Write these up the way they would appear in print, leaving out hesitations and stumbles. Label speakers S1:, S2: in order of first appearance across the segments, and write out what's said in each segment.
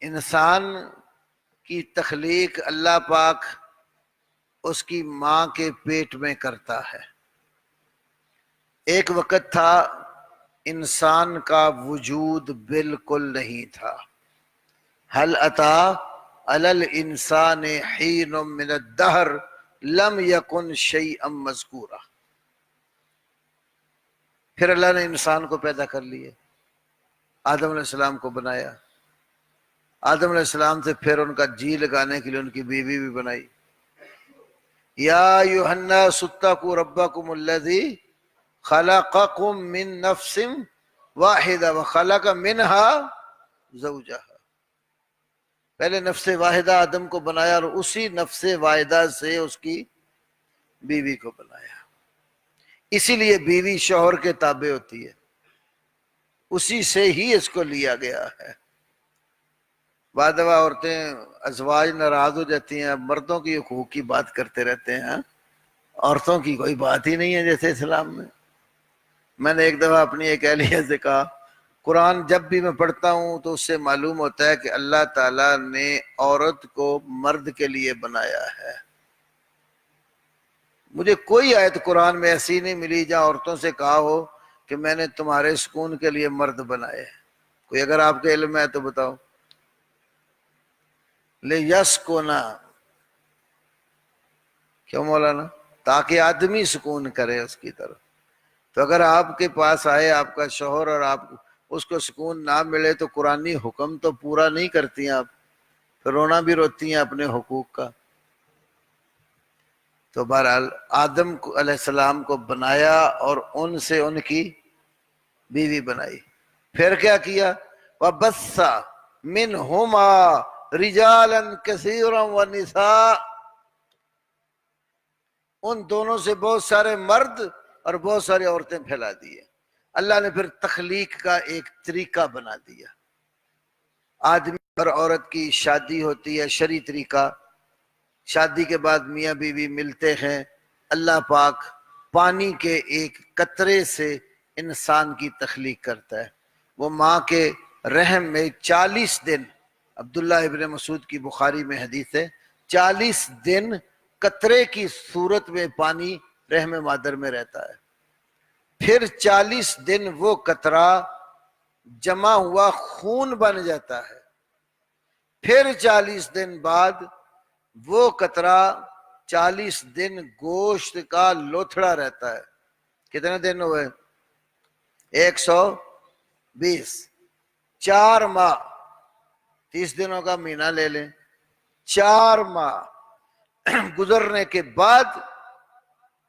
S1: انسان کی تخلیق اللہ پاک اس کی ماں کے پیٹ میں کرتا ہے۔ ایک وقت تھا انسان کا وجود بالکل نہیں تھا۔ هل اتی علی الانسان حین من الدہر لم یکن شیئا مذکورا۔ پھر اللہ نے انسان کو پیدا کر لیے، آدم علیہ السلام کو بنایا، آدم علیہ السلام سے پھر ان کا جی لگانے کے لیے ان کی بیوی بھی بنائی۔ یا ایھا الناس اتقوا ربکم الذی خلقکم من نفس واحدہ وخلق منها زوجہا۔ پہلے نفس واحدہ آدم کو بنایا اور اسی نفس واحدہ سے اس کی بیوی کو بنایا۔ اسی لیے بیوی شوہر کے تابع ہوتی ہے، اسی سے ہی اس کو لیا گیا ہے۔ بعد دفعہ عورتیں ازواج ناراض ہو جاتی ہیں، اب مردوں کی حقوق کی بات کرتے رہتے ہیں، عورتوں کی کوئی بات ہی نہیں ہے جیسے اسلام میں۔ میں نے ایک دفعہ اپنی ایک اہلیہ سے کہا قرآن جب بھی میں پڑھتا ہوں تو اس سے معلوم ہوتا ہے کہ اللہ تعالیٰ نے عورت کو مرد کے لیے بنایا ہے۔ مجھے کوئی آیت قرآن میں ایسی نہیں ملی جہاں عورتوں سے کہا ہو کہ میں نے تمہارے سکون کے لیے مرد بنائے۔ کوئی اگر آپ کے علم میں ہے تو بتاؤ۔ لیسکنا، کیوں مولانا؟ تاکہ آدمی سکون کرے اس کی طرف۔ تو اگر آپ کے پاس آئے آپ کا شوہر اور آپ اس کو سکون نہ ملے تو قرآنی حکم تو پورا نہیں کرتی ہیں آپ، پھر رونا بھی روتی ہیں اپنے حقوق کا۔ تو بہرحال آدم علیہ السلام کو بنایا اور ان سے ان کی بیوی بنائی۔ پھر کیا کیا؟ وَبَثَّ مِنْهُمَا رِجَالًا كَثِيرًا وَنِسَاءً، ان دونوں سے بہت سارے مرد اور بہت ساری عورتیں پھیلا دیے۔ اللہ نے پھر تخلیق کا ایک طریقہ بنا دیا۔ آدمی اور عورت کی شادی ہوتی ہے شرعی طریقہ، شادی کے بعد میاں بیوی ملتے ہیں، اللہ پاک پانی کے ایک قطرے سے انسان کی تخلیق کرتا ہے۔ وہ ماں کے رحم میں 40 دن، عبداللہ ابن مسعود کی بخاری میں حدیث ہے، 40 دن قطرے کی صورت میں پانی رحم مادر میں رہتا ہے، پھر 40 دن وہ قطرہ جمع ہوا خون بن جاتا ہے، پھر 40 دن بعد وہ قطرہ 40 دن گوشت کا لوتھڑا رہتا ہے۔ کتنے دن ہوئے؟ 120، 4 ماہ، 30 دنوں کا مہینہ لے لیں، 4 ماہ گزرنے کے بعد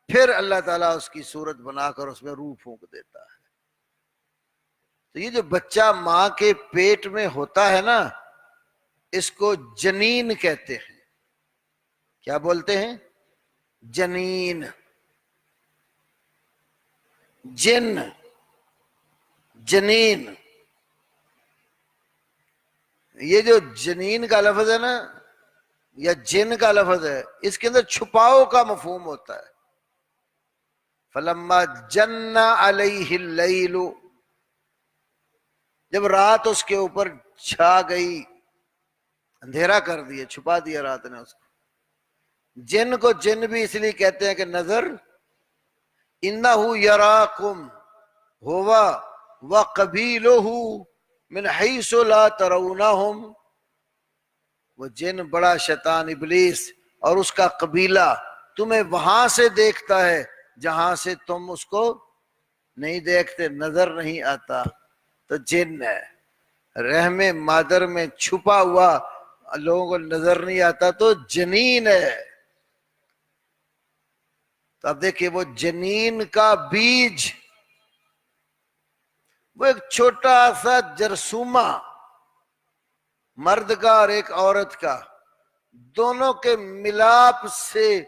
S1: پھر اللہ تعالیٰ اس کی صورت بنا کر اس میں روح پھونک دیتا ہے۔ تو یہ جو بچہ ماں کے پیٹ میں ہوتا ہے نا، اس کو جنین کہتے ہیں۔ کیا بولتے ہیں؟ جنین، جن، جنین۔ یہ جو جنین کا لفظ ہے نا یا جن کا لفظ ہے، اس کے اندر چھپاؤ کا مفہوم ہوتا ہے۔ فَلَمَّا جَنَّ عَلَيْهِ اللَّيْلُ، جب رات اس کے اوپر چھا گئی، اندھیرا کر دیا، چھپا دیا رات نے اس کو۔ جن کو جن بھی اس لیے کہتے ہیں کہ نظر، اِنَّهُ يَرَاكُمْ هُوَ وَقَبِيلُهُ مِنْ حَيْثُ لَا تَرَوْنَهُمْ، وہ جن بڑا شیطان ابلیس اور اس کا قبیلہ تمہیں وہاں سے دیکھتا ہے جہاں سے تم اس کو نہیں دیکھتے، نظر نہیں آتا۔ تو جن ہے، رحم مادر میں چھپا ہوا، لوگوں کو نظر نہیں آتا، تو جنین ہے۔ تو اب دیکھیے وہ جنین کا بیج، وہ ایک چھوٹا سا جرثومہ، مرد کا اور ایک عورت کا، دونوں کے ملاپ سے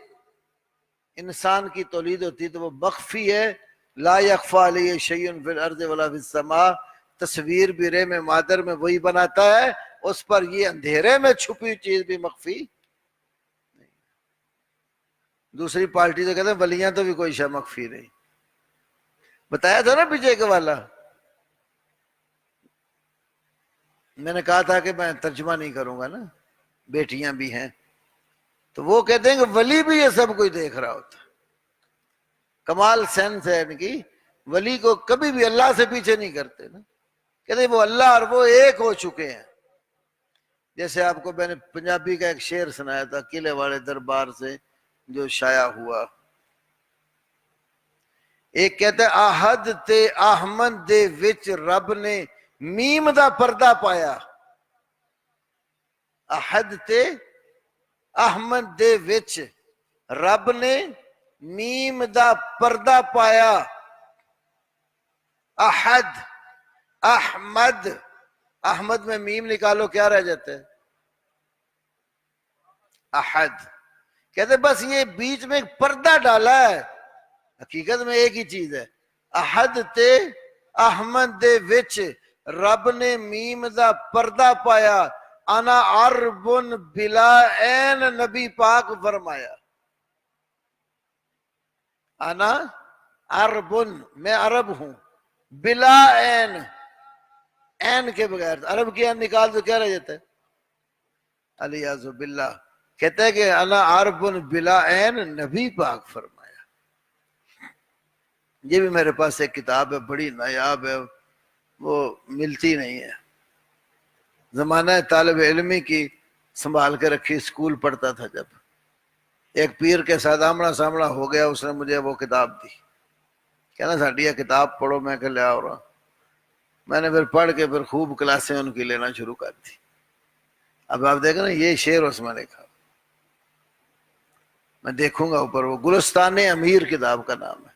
S1: انسان کی تولید ہوتی ہے۔ تو وہ مخفی ہے، لا یخفی علیہ شیء فی الارض ولا فی السماء، تصویر بھی رحم مادر میں وہی بناتا ہے، اس پر یہ اندھیرے میں چھپی چیز بھی مخفی نہیں۔ دوسری پارٹی تو کہتے ہیں ولیاں تو بھی کوئی شے مخفی نہیں، بتایا تھا نا پیچھے کے والا۔ میں نے کہا تھا کہ میں ترجمہ نہیں کروں گا نا، بیٹیاں بھی ہیں، تو وہ کہتے ہیں کہ ولی بھی یہ سب کچھ دیکھ رہا ہوتا ہے۔ کمال سینس ہے ان کی، ولی کو کبھی بھی اللہ سے پیچھے نہیں کرتے نا، کہتے ہیں وہ اللہ اور وہ ایک ہو چکے ہیں۔ جیسے آپ کو میں نے پنجابی کا ایک شعر سنایا تھا قلعے والے دربار سے جو شائع ہوا، ایک کہتا ہے آہد تے احمد دے وچ رب نے میم دا پردہ پایا، احد تے احمد دے وچ رب نے میم دا پردہ پایا، احد احمد، احمد میں میم نکالو کیا رہ جاتا ہے؟ احد۔ کہتے بس یہ بیچ میں ایک پردہ ڈالا ہے، حقیقت میں ایک ہی چیز ہے۔ احد تے احمد دے وچ رب نے میم دا پردہ پایا، انا عربن بلا عین، نبی پاک فرمایا انا عربن، میں عرب ہوں، بلا عین، عین کے بغیر، عرب کی عین نکال تو کیا رہ جاتا ہے؟ الیاذ باللہ۔ کہتا ہے کہ انا عربن بلا عین، نبی پاک فرمایا۔ یہ بھی میرے پاس ایک کتاب ہے، بڑی نایاب ہے، وہ ملتی نہیں ہے، زمانہ طالب علمی کی سنبھال کے رکھی، اسکول پڑھتا تھا جب، ایک پیر کے ساتھ آمنا سامنا ہو گیا، اس نے مجھے وہ کتاب دی، کہنا ساڈی یہ کتاب پڑھو، میں کہ لیا ہو رہا، میں نے پھر پڑھ کے پھر خوب کلاسیں ان کی لینا شروع کر دی۔ اب آپ دیکھیں نا، یہ شعر اس میں لکھا، میں دیکھوں گا اوپر، وہ گلستان امیر کتاب کا نام ہے،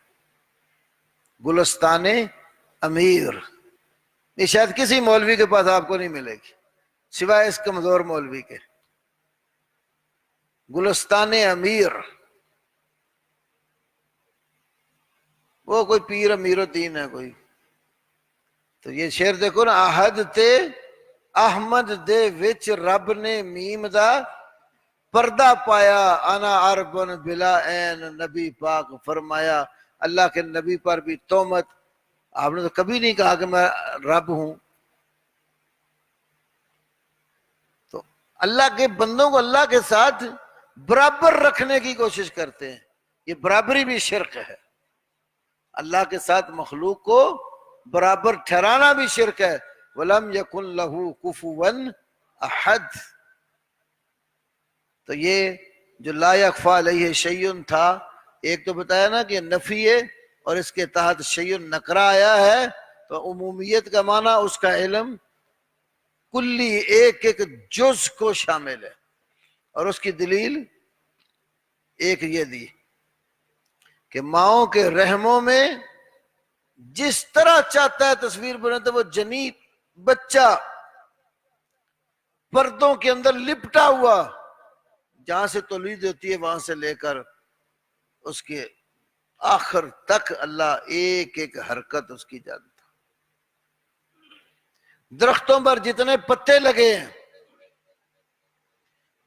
S1: گلستان امیر۔ یہ شاید کسی مولوی کے پاس آپ کو نہیں ملے گی سوائے اس کمزور مولوی کے، گلستان امیر۔ وہ کوئی پیر امیر الدین ہے کوئی، تو یہ شعر دیکھو نا، احد تے احمد دے وچ رب نے میم دا پردہ پایا، انا عربن بلا عین، نبی پاک فرمایا۔ اللہ کے نبی پر بھی تہمت، آپ نے تو کبھی نہیں کہا کہ میں رب ہوں۔ تو اللہ کے بندوں کو اللہ کے ساتھ برابر رکھنے کی کوشش کرتے ہیں، یہ برابری بھی شرک ہے، اللہ کے ساتھ مخلوق کو برابر ٹھہرانا بھی شرک ہے۔ وَلَمْ يَكُنْ لَهُ كُفُوًا أَحَدٌ۔ تو یہ جو لا یخفی علیہ شیء تھا، ایک تو بتایا نا کہ نفی ہے اور اس کے تحت شیء نکرہ آیا ہے، تو عمومیت کا معنی اس کا علم کلی ایک ایک جز کو شامل ہے، اور اس کی دلیل ایک یہ دی کہ ماؤں کے رحموں میں جس طرح چاہتا ہے تصویر بناتا ہے، وہ جنین بچہ پردوں کے اندر لپٹا ہوا، جہاں سے تولید ہوتی ہے وہاں سے لے کر اس کے آخر تک اللہ ایک ایک حرکت اس کی جانتا۔ درختوں پر جتنے پتے لگے ہیں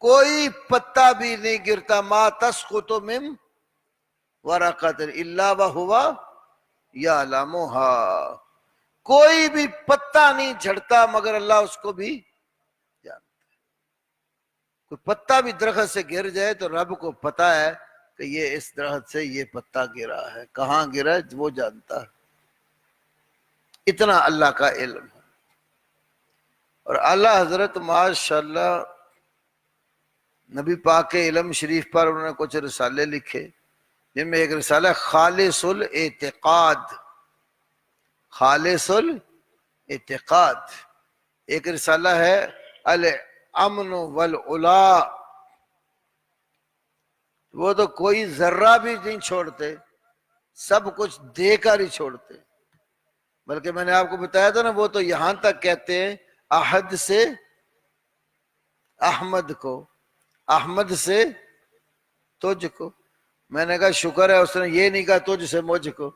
S1: کوئی پتا بھی نہیں گرتا، ما تسقط من ورقۃ الا وهو یعلمها، کوئی بھی پتا نہیں جھڑتا مگر اللہ اس کو بھی جانتا ہے۔ کوئی پتا بھی درخت سے گر جائے تو رب کو پتا ہے کہ یہ اس درخت سے یہ پتا گرا ہے، کہاں گرا ہے وہ جانتا ہے، اتنا اللہ کا علم ہے۔ اور اعلیٰ حضرت ماشاءاللہ نبی پاک کے علم شریف پر انہوں نے کچھ رسالے لکھے، جن میں ایک رسالہ خالص الاعتقاد، خالص الاعتقاد، ایک رسالہ ہے الامن والعلا، وہ تو کوئی ذرہ بھی نہیں چھوڑتے، سب کچھ دے کر ہی چھوڑتے، بلکہ میں نے آپ کو بتایا تھا نا، وہ تو یہاں تک کہتے ہیں احد سے احمد کو، احمد سے تجھ کو۔ میں نے کہا شکر ہے اس نے یہ نہیں کہا تجھ سے مجھ کو،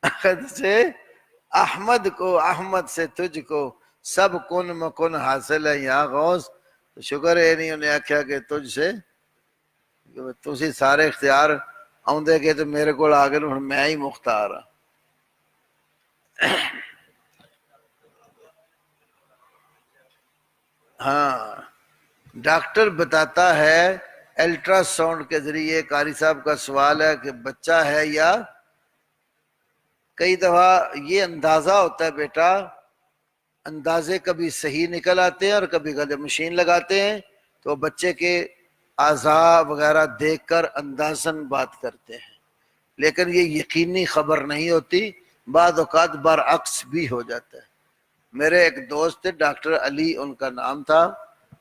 S1: احد سے احمد کو، احمد سے تجھ کو، سب کن مکن حاصل ہے یہاں غوث، تو شکر ہے نہیں انہیں آکھیا کہ تجھ سے، تسی سارے اختیار آؤندے کہ تو میرے کو آگے میں ہی مختار ہاں۔ ہاں، ڈاکٹر بتاتا ہے الٹرا ساؤنڈ کے ذریعے، قاری صاحب کا سوال ہے کہ بچہ ہے یا، کئی دفعہ یہ اندازہ ہوتا ہے بیٹا، اندازے کبھی صحیح نکل آتے ہیں اور کبھی غلط، مشین لگاتے ہیں تو بچے کے اعضاء وغیرہ دیکھ کر اندازن بات کرتے ہیں، لیکن یہ یقینی خبر نہیں ہوتی، بعض اوقات برعکس بھی ہو جاتا ہے۔ میرے ایک دوست تھے ڈاکٹر علی ان کا نام تھا،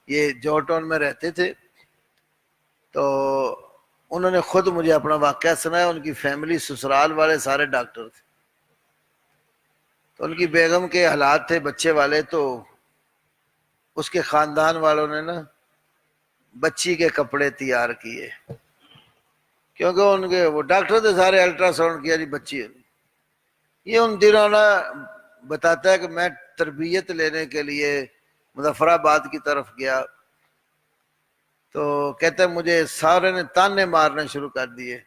S1: یہ جوٹون میں رہتے تھے، تو انہوں نے خود مجھے اپنا واقعہ سنایا، ان کی فیملی سسرال والے سارے ڈاکٹر تھے، تو ان کی بیگم کے حالات تھے بچے والے، تو اس کے خاندان والوں نے نا بچی کے کپڑے تیار کیے، کیونکہ ان کے وہ ڈاکٹر تھے سارے، الٹرا ساؤنڈ کیا جی بچی ہے۔ یہ ان دنوں نا بتاتا ہے کہ میں تربیت لینے کے لیے مظفر آباد کی طرف گیا، تو کہتے ہیں مجھے سارے نے تانے مارنے شروع کر دیے،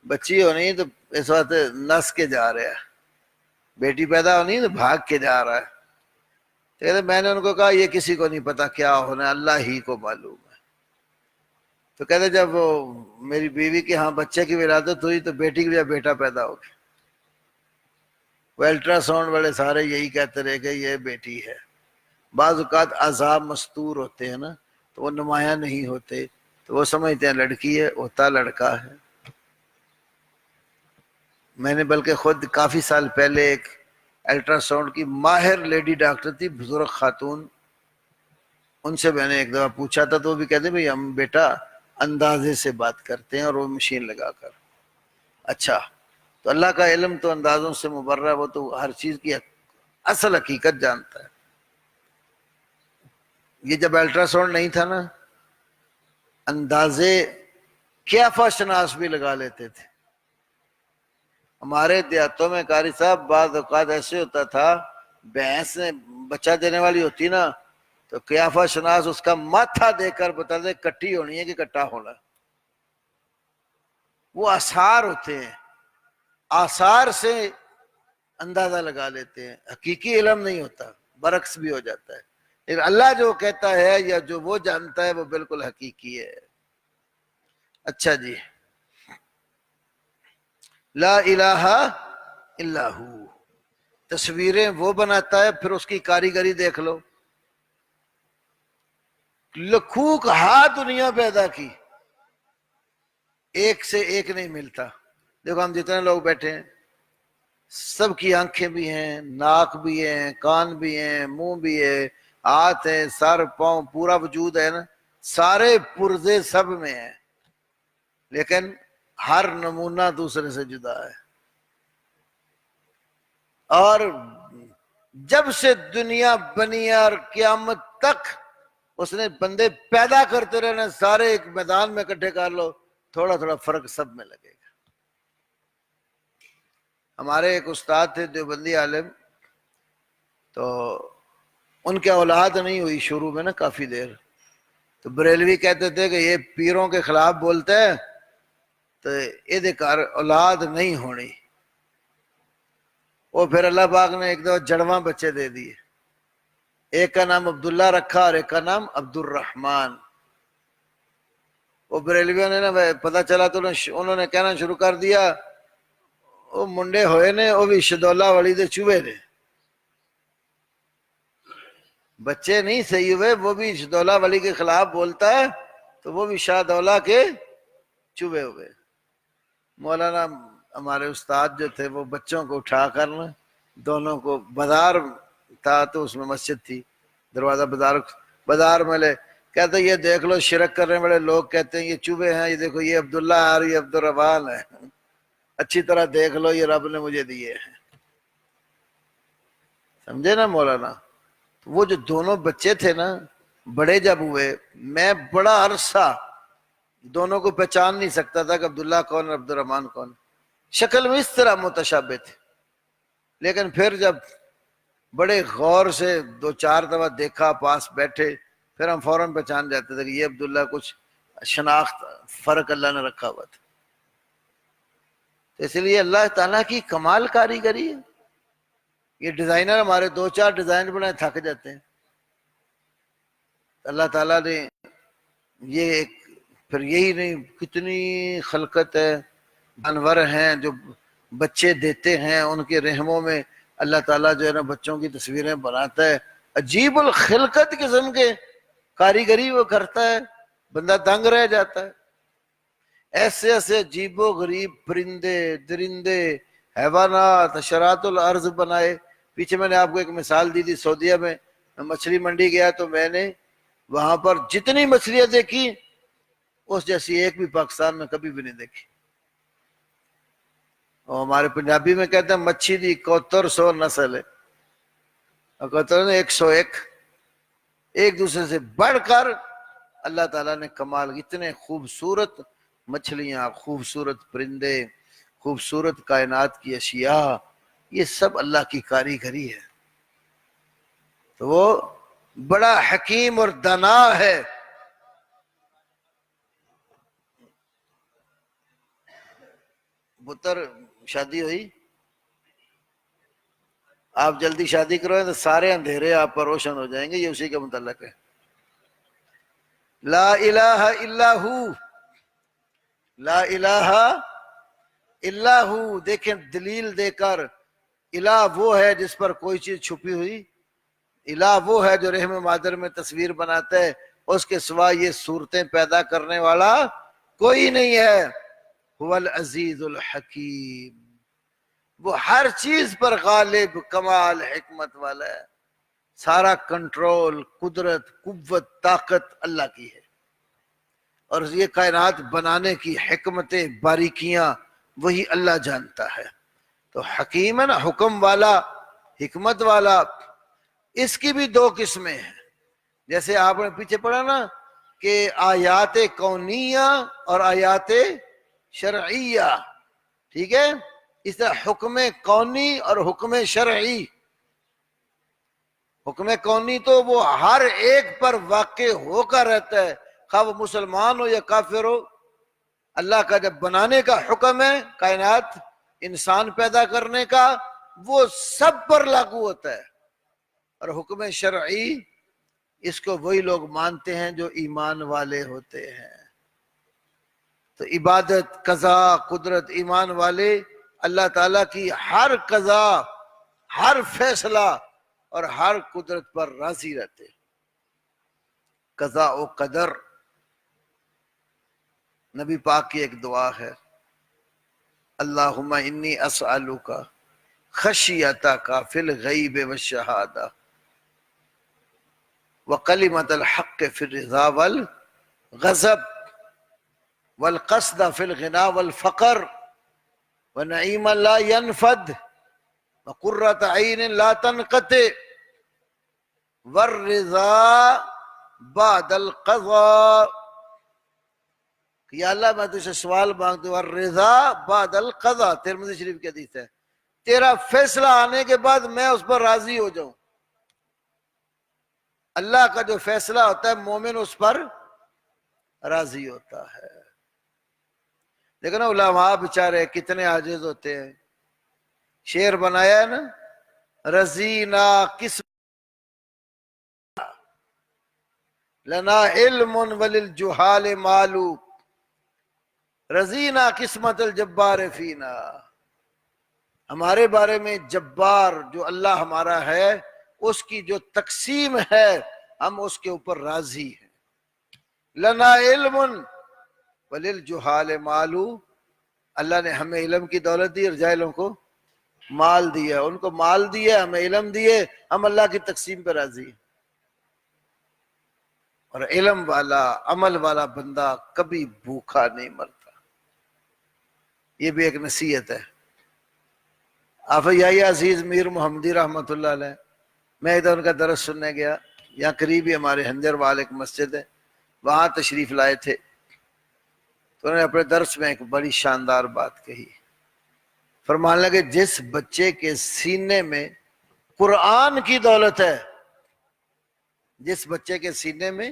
S1: بچی ہونی تو اس وقت نس کے جا رہا ہے، بیٹی پیدا ہونی تو بھاگ کے جا رہا ہے، تو کہتے میں نے ان کو کہا یہ کسی کو نہیں پتا کیا ہونا ہے، اللہ ہی کو معلوم ہے۔ تو کہتے جب وہ میری بیوی کے ہاں بچے کی ولادت ہوئی تو بیٹی کی بجائے بیٹا پیدا ہو گیا، وہ الٹرا ساؤنڈ والے سارے یہی کہتے رہے کہ یہ بیٹی ہے۔ بعض اوقات عذاب مستور ہوتے ہیں نا تو وہ نمایاں نہیں ہوتے، تو وہ سمجھتے ہیں لڑکی ہے، ہوتا لڑکا ہے۔ میں نے بلکہ خود کافی سال پہلے ایک الٹرا ساؤنڈ کی ماہر لیڈی ڈاکٹر تھی، بزرگ خاتون، ان سے میں نے ایک دفعہ پوچھا تھا تو وہ بھی کہتے بھئی ہم بیٹا اندازے سے بات کرتے ہیں اور وہ مشین لگا کر۔ اچھا، تو اللہ کا علم تو اندازوں سے مبرہ ہے، وہ تو ہر چیز کی اصل حقیقت جانتا ہے۔ یہ جب الٹرا ساؤنڈ نہیں تھا نا، اندازے قیافہ شناس بھی لگا لیتے تھے۔ ہمارے دیہاتوں میں قاری صاحب بعض اوقات ایسے ہوتا تھا، بھینس نے بچہ دینے والی ہوتی نا تو قیافہ شناس اس کا ماتھا دیکھ کر بتا دے کٹی ہونی ہے کہ کٹا ہونا۔ وہ آثار ہوتے ہیں، آثار سے اندازہ لگا لیتے ہیں، حقیقی علم نہیں ہوتا، برعکس بھی ہو جاتا ہے، لیکن اللہ جو کہتا ہے یا جو وہ جانتا ہے وہ بالکل حقیقی ہے۔ اچھا جی، لا الہ الا ہو، تصویریں وہ بناتا ہے، پھر اس کی کاریگری دیکھ لو، لکھوک ہا دنیا پیدا کی، ایک سے ایک نہیں ملتا۔ دیکھو ہم جتنے لوگ بیٹھے ہیں سب کی آنکھیں بھی ہیں، ناک بھی ہیں، کان بھی ہیں، منہ بھی ہے، ہاتھ ہے، سر پاؤں پورا وجود ہے نا، سارے پرزے سب میں ہیں، لیکن ہر نمونہ دوسرے سے جدا ہے۔ اور جب سے دنیا بنی ہے اور قیامت تک اس نے بندے پیدا کرتے رہنا، سارے ایک میدان میں اکٹھے کر لو، تھوڑا تھوڑا فرق سب میں لگے گا۔ ہمارے ایک استاد تھے دیوبندی عالم، تو ان کے اولاد نہیں ہوئی شروع میں نا کافی دیر، تو بریلوی کہتے تھے کہ یہ پیروں کے خلاف بولتا ہے تو یہ کار اولاد نہیں ہونی۔ وہ پھر اللہ پاک نے ایک دو جڑواں بچے دے دیے، ایک کا نام عبداللہ رکھا اور ایک کا نام عبد الرحمن۔ وہ بریلویوں نے نا پتہ چلا تو انہوں نے کہنا شروع کر دیا وہ منڈے ہوئے نے وہ بھی شدولہ والی دے چوہے نے، بچے نہیں صحیح ہوئے، وہ بھی شدولہ والی کے خلاف بولتا ہے تو وہ بھی شاہ دولہ کے چوہے ہوئے۔ مولانا ہمارے استاد جو تھے وہ بچوں کو اٹھا کر نا دونوں کو، بازار تھا تو اس میں مسجد تھی، دروازہ بازار میں لے، کہتے یہ دیکھ لو شرک کرنے والے لوگ کہتے ہیں یہ چوہے ہیں، یہ دیکھو یہ عبداللہ اور یہ عبد الرحمن ہے، اچھی طرح دیکھ لو یہ رب نے مجھے دیے ہیں۔ سمجھے نا مولانا؟ وہ جو دونوں بچے تھے نا، بڑے جب ہوئے میں بڑا عرصہ دونوں کو پہچان نہیں سکتا تھا کہ عبداللہ کون اور عبد الرحمن کون، شکل میں اس طرح متشابہ تھے، لیکن پھر جب بڑے غور سے دو چار دفعہ دیکھا، پاس بیٹھے، پھر ہم فوراً پہچان جاتے تھے کہ یہ عبداللہ، کچھ شناخت فرق اللہ نے رکھا ہوا تھا۔ تو اس لیے اللہ تعالیٰ کی کمال کاریگری ہے۔ یہ ڈیزائنر ہمارے دو چار ڈیزائن بنائے تھک جاتے ہیں، اللہ تعالیٰ نے یہ ایک، پھر یہی نہیں کتنی خلقت ہے، جانور ہیں جو بچے دیتے ہیں، ان کے رحموں میں اللہ تعالیٰ جو ہے نا بچوں کی تصویریں بناتا ہے، عجیب الخلقت قسم کے کاریگری وہ کرتا ہے، بندہ دنگ رہ جاتا ہے۔ ایسے ایسے عجیب و غریب پرندے، درندے، حیوانات، حشرات الارض بنائے۔ پیچھے میں نے آپ کو ایک مثال دی تھی، سعودیہ میں مچھلی منڈی گیا تو میں نے وہاں پر جتنی مچھلیاں دیکھی اس جیسی ایک بھی پاکستان میں کبھی بھی نہیں دیکھی۔ اور ہمارے پنجابی میں کہتے ہیں مچھی دی 7100 نسل ہے، اور کہتے ہیں 101، ایک دوسرے سے بڑھ کر اللہ تعالیٰ نے کمال، اتنے خوبصورت مچھلیاں، خوبصورت پرندے، خوبصورت کائنات کی اشیاء، یہ سب اللہ کی کاریگری ہے۔ تو وہ بڑا حکیم اور دانا ہے۔ بتر شادی ہوئی، آپ جلدی شادی کرو تو سارے اندھیرے آپ پر روشن ہو جائیں گے، یہ اسی کے متعلق ہے۔ لا الہ الا ہو، لا الہ الا ہو، دیکھیں دلیل دے کر، الہ وہ ہے جس پر کوئی چیز چھپی ہوئی، الہ وہ ہے جو رحم مادر میں تصویر بناتا ہے، اس کے سوا یہ صورتیں پیدا کرنے والا کوئی نہیں ہے۔ هو العزیز الحکیم، وہ ہر چیز پر غالب، کمال حکمت والا ہے۔ سارا کنٹرول، قدرت، قوت، طاقت اللہ کی ہے، اور یہ کائنات بنانے کی حکمتیں، باریکیاں وہی اللہ جانتا ہے۔ تو حکیم ہے نا، حکم والا، حکمت والا، اس کی بھی دو قسمیں ہیں۔ جیسے آپ نے پیچھے پڑھا نا کہ آیات کونیہ اور آیات شرعیہ، ٹھیک ہے، اس طرح حکم کونی اور حکم شرعی۔ حکم کونی تو وہ ہر ایک پر واقع ہو کر رہتا ہے، خواہ وہ مسلمان ہو یا کافر ہو۔ اللہ کا جب بنانے کا حکم ہے، کائنات، انسان پیدا کرنے کا، وہ سب پر لاگو ہوتا ہے۔ اور حکم شرعی، اس کو وہی لوگ مانتے ہیں جو ایمان والے ہوتے ہیں۔ تو عبادت، قضا، قدرت، ایمان والے اللہ تعالیٰ کی ہر قضا، ہر فیصلہ اور ہر قدرت پر راضی رہتے ہیں۔ قضاء و قدر، نبی پاک کی ایک دعا ہے، اللہم انی اسألک خشیتک فی الغیب والشہادہ وکلمۃ الحق فی الرضا والغضب والقصد فی الغنى والفقر ونعیما لا ينفد وقرۃ عین لا تنقطع والرضا بعد القضاء۔ یا اللہ میں تجھ سے سوال مانگتا ہوں، والرضا بعد القضاء، ترمذی شریف کی حدیث ہے، تیرا فیصلہ آنے کے بعد میں اس پر راضی ہو جاؤں۔ اللہ کا جو فیصلہ ہوتا ہے مومن اس پر راضی ہوتا ہے۔ لیکن علماء بیچارے کتنے عاجز ہوتے ہیں۔ شعر بنایا ہے نا، رضینا قسم لنا علم وللجہال مال، رضینا قسمت الجبار فینا، ہمارے بارے میں جبار جو اللہ ہمارا ہے، اس کی جو تقسیم ہے ہم اس کے اوپر راضی ہیں۔ لنا علم وللجہال مال، اللہ نے ہمیں علم کی دولت دی اور جاہلوں کو مال دیا، ان کو مال دیا، ہمیں علم دیے، ہم اللہ کی تقسیم پہ راضی ہیں۔ اور علم والا، عمل والا بندہ کبھی بھوکا نہیں مرتا۔ یہ بھی ایک نصیحت ہے۔ آفیائی عزیز میر محمدی رحمۃ اللہ علیہ، میں ادھر ان کا درس سننے گیا، یہاں قریب ہی ہمارے ہنجر وال ایک مسجد ہے، وہاں تشریف لائے تھے، تو انہوں نے اپنے درس میں ایک بڑی شاندار بات کہی۔ فرمانے لگے جس بچے کے سینے میں قرآن کی دولت ہے، جس بچے کے سینے میں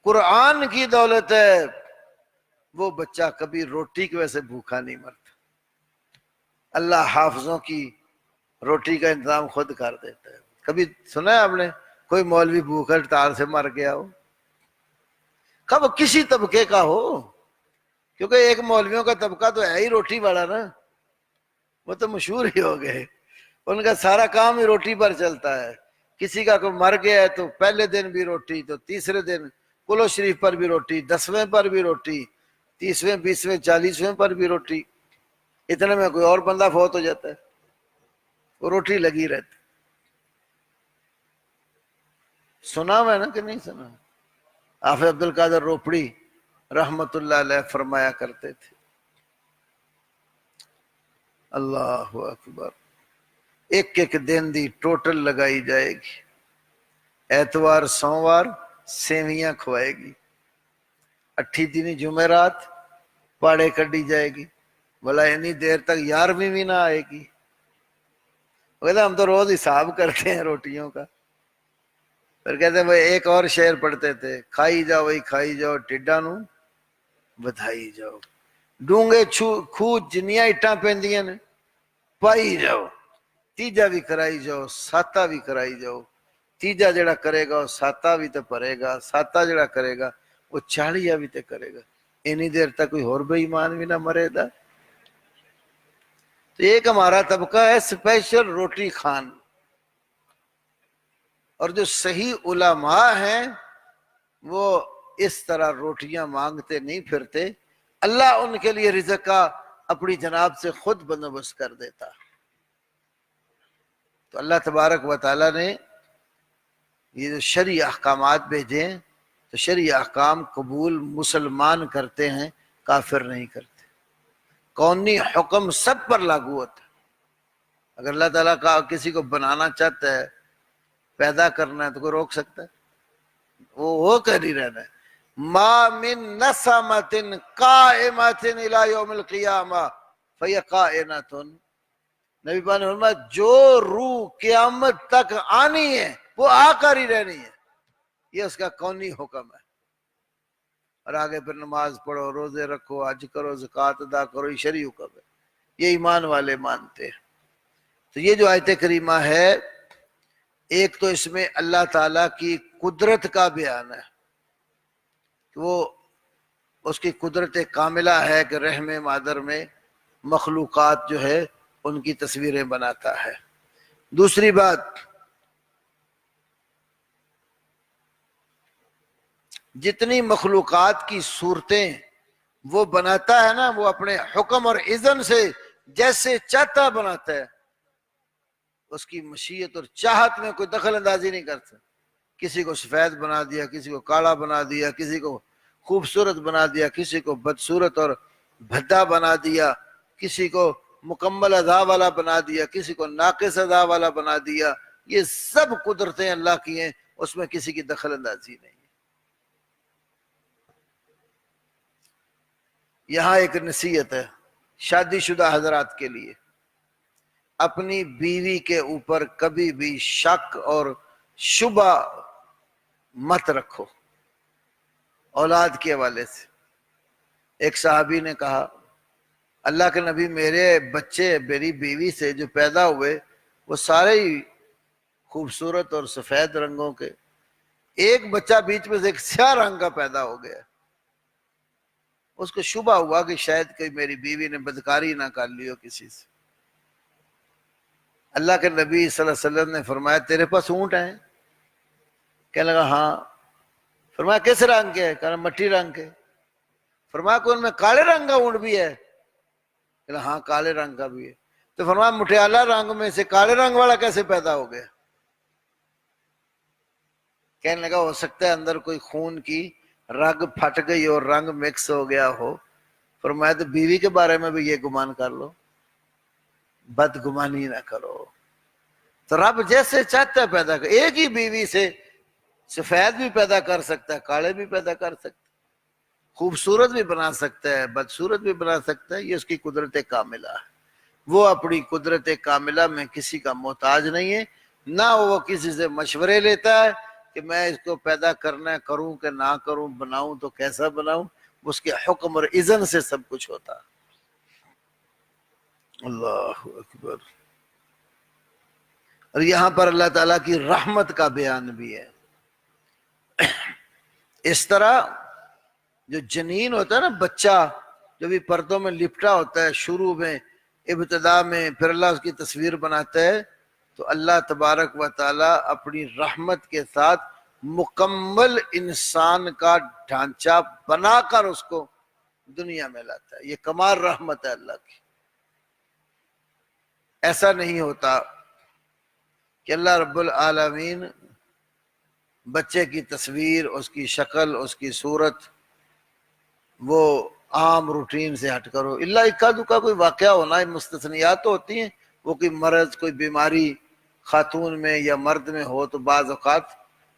S1: قرآن کی دولت ہے، وہ بچہ کبھی روٹی کی وجہ سے بھوکا نہیں مرتا۔ اللہ حافظوں کی روٹی کا انتظام خود کر دیتا ہے۔ کبھی سنا ہے آپ نے کوئی مولوی بھوکا ٹار سے مر گیا ہو؟ کب کسی طبقے کا ہو، کیونکہ ایک مولویوں کا طبقہ تو ہے ہی روٹی والا نا، وہ تو مشہور ہی ہو گئے، ان کا سارا کام ہی روٹی پر چلتا ہے. کسی کا کوئی مر گیا ہے تو پہلے دن بھی روٹی، تو تیسرے دن کلو شریف پر بھی روٹی، 10ویں پر بھی روٹی، 30ویں 20ویں 40ویں پر بھی روٹی. اتنے میں کوئی اور بندہ فوت ہو جاتا ہے، وہ روٹی لگی رہتی. سنا ہوا ہے نا کہ نہیں سنا؟ حافظ عبد القادر روپڑی رحمت اللہ علیہ فرمایا کرتے تھے، اللہ اکبر، ایک ایک دن دی ٹوٹل لگائی جائے گی، ایتوار سوموار سیویاں کھوائے گی، اٹھی دنی جمعرات پاڑے کڈی جائے گی. بھلا اتنی دیر تک 11ویں بھی نہ آئے گی؟ کہتے ہم تو روز حساب کرتے ہیں روٹیوں کا. پھر کہتے ہیں ایک اور شعر پڑھتے تھے، کھائی جاؤ وہی کھائی جاؤ ٹھڈا نو بدھائی جاؤ، ڈونگے کھو جنیاں اٹاں پیندیاں نے پائی جاؤ، تیجا بھی کرائی جاؤ ساتا بھی کرائی جاؤ، تیجا جڑا کرے گا وہ ساتا بھی تے پرے گا، ساتا جڑا کرے گا وہ 40 بھی تے کرے گا. اینی دیر تک کوئی اور بے ایمان بھی نہ مرے دا. تو ایک ہمارا طبقہ ہے اسپیشل روٹی خان، اور جو صحیح علماء ہیں وہ اس طرح روٹیاں مانگتے نہیں پھرتے، اللہ ان کے لیے رزق کا اپنی جناب سے خود بندوبست کر دیتا. تو اللہ تبارک و تعالیٰ نے یہ جو شرعی احکامات بھیجے ہیں تو شرعی احکام قبول مسلمان کرتے ہیں، کافر نہیں کرتے. کونی حکم سب پر لاگو ہوتا ہے. اگر اللہ تعالیٰ کا کسی کو بنانا چاہتا ہے، پیدا کرنا ہے، تو کوئی روک سکتا ہے؟ وہ کر ہی رہنا ہے. ما من نسمۃ قائمۃ الی یوم القیامہ فہی قائنۃ. نبی پاک نے فرمایا جو روح قیامت تک آنی ہے وہ آ کر ہی رہنی ہے، یہ اس کا کونی حکم ہے. اور آگے پھر نماز پڑھو، روزے رکھو، حج کرو، زکوٰۃ ادا کرو، یہ شرعی حکم ہے، یہ ایمان والے مانتے ہیں. تو یہ جو آیت کریمہ ہے، ایک تو اس میں اللہ تعالیٰ کی قدرت کا بیان ہے کہ وہ اس کی قدرت کاملہ ہے کہ رحم مادر میں مخلوقات جو ہے ان کی تصویریں بناتا ہے. دوسری بات، جتنی مخلوقات کی صورتیں وہ بناتا ہے نا، وہ اپنے حکم اور اذن سے جیسے چاہتا بناتا ہے. اس کی مشیت اور چاہت میں کوئی دخل اندازی نہیں کرتا. کسی کو سفید بنا دیا، کسی کو کالا بنا دیا، کسی کو خوبصورت بنا دیا، کسی کو بدصورت اور بھدا بنا دیا، کسی کو مکمل ادا والا بنا دیا، کسی کو ناقص ادا والا بنا دیا. یہ سب قدرتیں اللہ کی ہیں، اس میں کسی کی دخل اندازی نہیں. یہاں ایک نصیحت ہے شادی شدہ حضرات کے لیے، اپنی بیوی کے اوپر کبھی بھی شک اور شبہ مت رکھو. اولاد کے حوالے سے ایک صحابی نے کہا، اللہ کے نبی میرے بچے میری بیوی سے جو پیدا ہوئے وہ سارے ہی خوبصورت اور سفید رنگوں کے، ایک بچہ بیچ میں سے ایک سیاہ رنگ کا پیدا ہو گیا. اس کو شبہ ہوا کہ شاید کہ میری بیوی نے بدکاری نہ کر لی ہو کسی سے. اللہ کے نبی صلی اللہ علیہ وسلم نے فرمایا تیرے پاس اونٹ ہیں؟ کہنے لگا ہاں. فرمایا کس رنگ کے؟ کہنا مٹی رنگ کے. فرمایا کوئی ان میں کالے رنگ کا اونٹ بھی ہے؟ کہنا ہاں کالے رنگ کا بھی ہے. تو فرمایا مٹیالہ رنگ میں سے کالے رنگ والا کیسے پیدا ہو گیا؟ کہنے لگا ہو سکتا ہے اندر کوئی خون کی رگ پھٹ گئی اور رنگ مکس ہو گیا ہو. فرمایا تو بیوی کے بارے میں بھی یہ گمان کر لو، بدگمانی نہ کرو. تو رب جیسے چاہتا ہے پیدا کر، ایک ہی بیوی سے سفید بھی پیدا کر سکتا ہے، کالے بھی پیدا کر سکتا ہے، خوبصورت بھی بنا سکتا ہے، بدصورت بھی بنا سکتا ہے. یہ اس کی قدرت کاملہ ہے. وہ اپنی قدرت کاملہ میں کسی کا محتاج نہیں ہے، نہ وہ کسی سے مشورے لیتا ہے کہ میں اس کو پیدا کرنا ہے، کروں کہ نہ کروں، بناؤں تو کیسا بناؤں. اس کے حکم اور اذن سے سب کچھ ہوتا. اللہ اکبر. اور یہاں پر اللہ تعالیٰ کی رحمت کا بیان بھی ہے. اس طرح جو جنین ہوتا ہے نا بچہ، جو بھی پردوں میں لپٹا ہوتا ہے شروع میں ابتدا میں، پھر اللہ اس کی تصویر بناتا ہے، تو اللہ تبارک و تعالی اپنی رحمت کے ساتھ مکمل انسان کا ڈھانچہ بنا کر اس کو دنیا میں لاتا ہے۔ یہ کمال رحمت ہے اللہ کی۔ ایسا نہیں ہوتا کہ اللہ رب العالمین بچے کی تصویر، اس کی شکل، اس کی صورت وہ عام روٹین سے ہٹ کرو، اللہ اکا دکا کوئی واقعہ ہونا، مستثنیات تو ہوتی ہیں، وہ کوئی مرض، کوئی بیماری خاتون میں یا مرد میں ہو تو بعض اوقات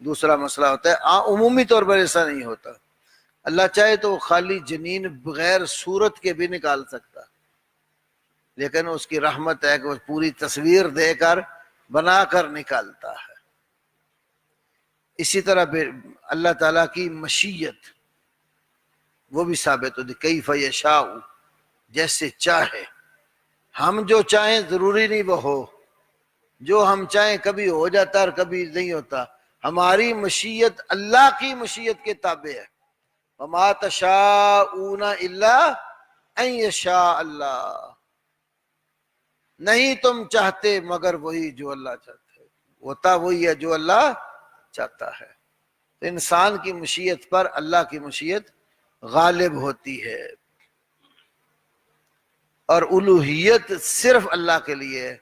S1: دوسرا مسئلہ ہوتا ہے، عمومی طور پر ایسا نہیں ہوتا۔ اللہ چاہے تو خالی جنین بغیر صورت کے بھی نکال سکتا، لیکن اس کی رحمت ہے کہ وہ پوری تصویر دے کر بنا کر نکالتا ہے۔ اسی طرح اللہ تعالیٰ کی مشیت وہ بھی ثابت ہوتی، کیف یشاء، جیسے چاہے۔ ہم جو چاہیں ضروری نہیں وہ ہو، جو ہم چاہیں کبھی ہو جاتا اور کبھی نہیں ہوتا۔ ہماری مشیت اللہ کی مشیت کے تابع ہے۔ وما تشاءون الا ان یشاء اللہ، نہیں تم چاہتے مگر وہی جو اللہ چاہتا ہے، ہوتا وہی ہے جو اللہ چاہتا ہے۔ تو انسان کی مشیت پر اللہ کی مشیت غالب ہوتی ہے، اور الوہیت صرف اللہ کے لیے ہے،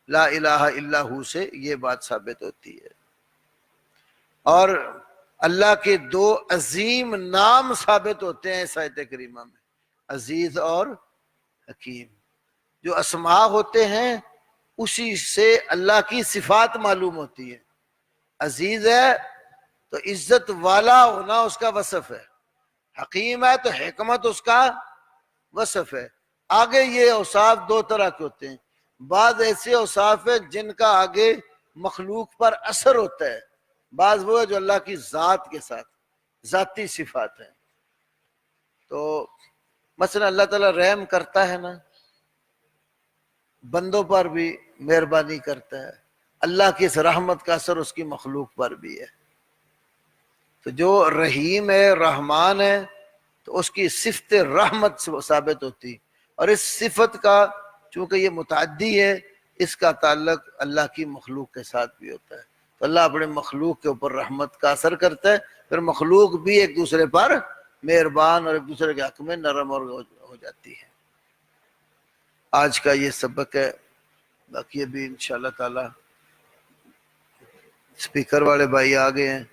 S1: لا الہ الا ہو سے یہ بات ثابت ہوتی ہے۔ اور اللہ کے دو عظیم نام ثابت ہوتے ہیں اس آیت کریمہ میں، عزیز اور حکیم۔ جو اسماء ہوتے ہیں اسی سے اللہ کی صفات معلوم ہوتی ہے۔ عزیز ہے تو عزت والا ہونا اس کا وصف ہے، حکیم ہے تو حکمت اس کا وصف ہے۔ آگے یہ اوصاف دو طرح کے ہوتے ہیں، بعض ایسے اوصاف ہیں جن کا آگے مخلوق پر اثر ہوتا ہے، بعض وہ ہے جو اللہ کی ذات کے ساتھ ذاتی صفات ہیں۔ تو مثلا اللہ تعالیٰ رحم کرتا ہے نا، بندوں پر بھی مہربانی کرتا ہے، اللہ کی اس رحمت کا اثر اس کی مخلوق پر بھی ہے۔ تو جو رحیم ہے، رحمان ہے، تو اس کی صفت رحمت ثابت ہوتی، اور اس صفت کا چونکہ یہ متعدی ہے، اس کا تعلق اللہ کی مخلوق کے ساتھ بھی ہوتا ہے۔ تو اللہ اپنے مخلوق کے اوپر رحمت کا اثر کرتا ہے، پھر مخلوق بھی ایک دوسرے پر مہربان اور ایک دوسرے کے حق میں نرم اور ہو جاتی ہے۔ آج کا یہ سبق ہے، باقی ابھی انشاءاللہ تعالی اسپیکر والے بھائی آ گئے ہیں۔